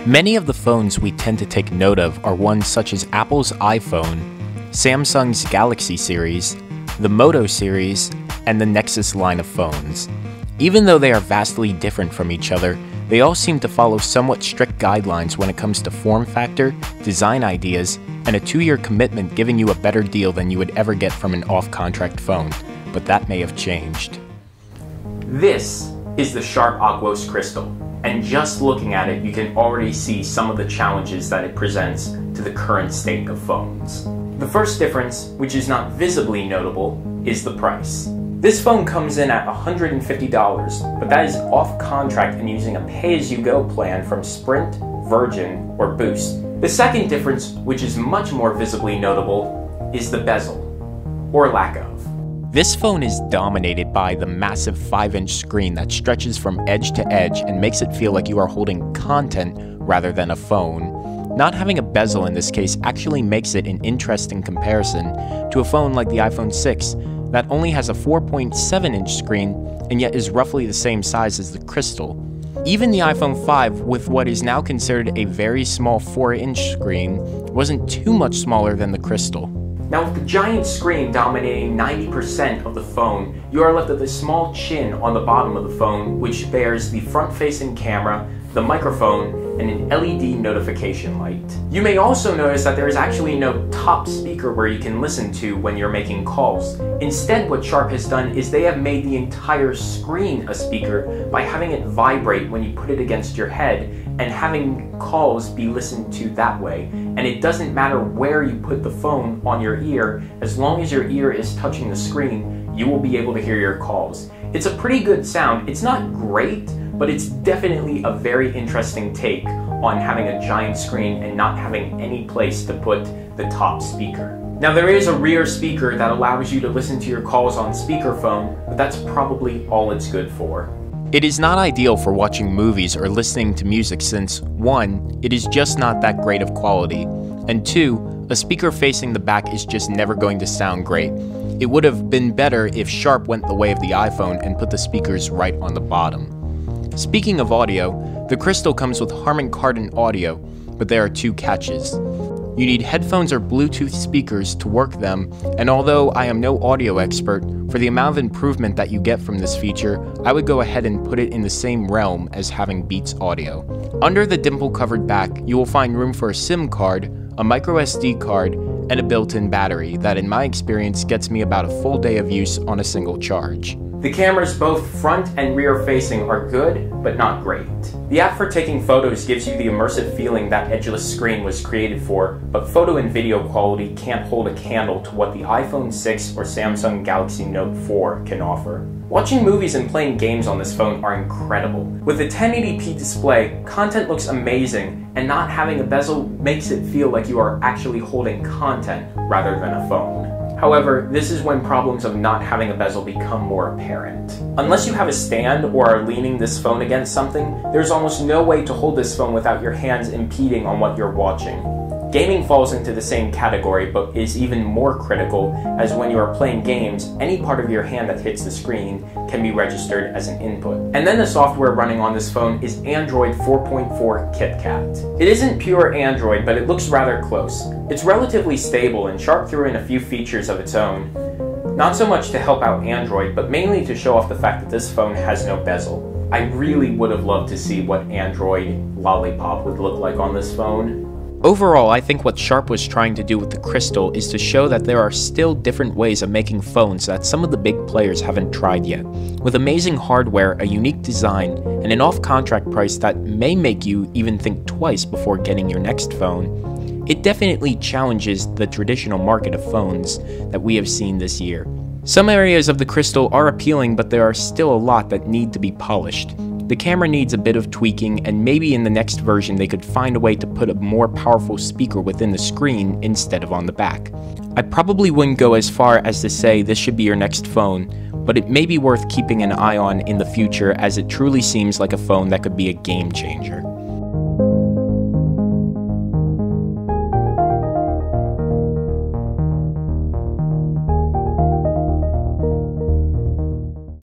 Many of the phones we tend to take note of are ones such as Apple's iPhone, Samsung's Galaxy series, the Moto series, and the Nexus line of phones. Even though they are vastly different from each other, they all seem to follow somewhat strict guidelines when it comes to form factor, design ideas, and a 2-year commitment giving you a better deal than you would ever get from an off-contract phone, but that may have changed. This is the Sharp Aquos Crystal, and just looking at it you can already see some of the challenges that it presents to the current state of phones. The first difference, which is not visibly notable, is the price. This phone comes in at $150, but that is off contract and using a pay-as-you-go plan from Sprint, Virgin, or Boost. The second difference, which is much more visibly notable, is the bezel, or lack of. This phone is dominated by the massive 5-inch screen that stretches from edge to edge and makes it feel like you are holding content rather than a phone. Not having a bezel in this case actually makes it an interesting comparison to a phone like the iPhone 6 that only has a 4.7-inch screen and yet is roughly the same size as the Crystal. Even the iPhone 5, with what is now considered a very small 4-inch screen, wasn't too much smaller than the Crystal. Now with the giant screen dominating 90% of the phone, you are left with a small chin on the bottom of the phone which bears the front-facing camera, the microphone, and an LED notification light. You may also notice that there is actually no top speaker where you can listen to when you're making calls. Instead, what Sharp has done is they have made the entire screen a speaker by having it vibrate when you put it against your head and having calls be listened to that way. And it doesn't matter where you put the phone on your ear, as long as your ear is touching the screen, you will be able to hear your calls. It's a pretty good sound. It's not great, but it's definitely a very interesting take on having a giant screen and not having any place to put the top speaker. Now there is a rear speaker that allows you to listen to your calls on speakerphone, but that's probably all it's good for. It is not ideal for watching movies or listening to music since, 1, it is just not that great of quality, and 2, a speaker facing the back is just never going to sound great. It would have been better if Sharp went the way of the iPhone and put the speakers right on the bottom. Speaking of audio, the Crystal comes with Harman Kardon audio, but there are 2 catches. You need headphones or Bluetooth speakers to work them, and although I am no audio expert, for the amount of improvement that you get from this feature, I would go ahead and put it in the same realm as having Beats audio. Under the dimple-covered back, you will find room for a SIM card, a microSD card, and a built-in battery that in my experience gets me about a full day of use on a single charge. The cameras both front and rear facing are good, but not great. The app for taking photos gives you the immersive feeling that edgeless screen was created for, but photo and video quality can't hold a candle to what the iPhone 6 or Samsung Galaxy Note 4 can offer. Watching movies and playing games on this phone are incredible. With a 1080p display, content looks amazing, and not having a bezel makes it feel like you are actually holding content rather than a phone. However, this is when problems of not having a bezel become more apparent. Unless you have a stand or are leaning this phone against something, there's almost no way to hold this phone without your hands impeding on what you're watching. Gaming falls into the same category, but is even more critical, as when you are playing games, any part of your hand that hits the screen can be registered as an input. And then the software running on this phone is Android 4.4 KitKat. It isn't pure Android, but it looks rather close. It's relatively stable, and Sharp threw in a few features of its own. Not so much to help out Android, but mainly to show off the fact that this phone has no bezel. I really would have loved to see what Android Lollipop would look like on this phone. Overall, I think what Sharp was trying to do with the Crystal is to show that there are still different ways of making phones that some of the big players haven't tried yet. With amazing hardware, a unique design, and an off-contract price that may make you even think twice before getting your next phone, it definitely challenges the traditional market of phones that we have seen this year. Some areas of the Crystal are appealing, but there are still a lot that need to be polished. The camera needs a bit of tweaking, and maybe in the next version they could find a way to put a more powerful speaker within the screen instead of on the back. I probably wouldn't go as far as to say this should be your next phone, but it may be worth keeping an eye on in the future, as it truly seems like a phone that could be a game changer.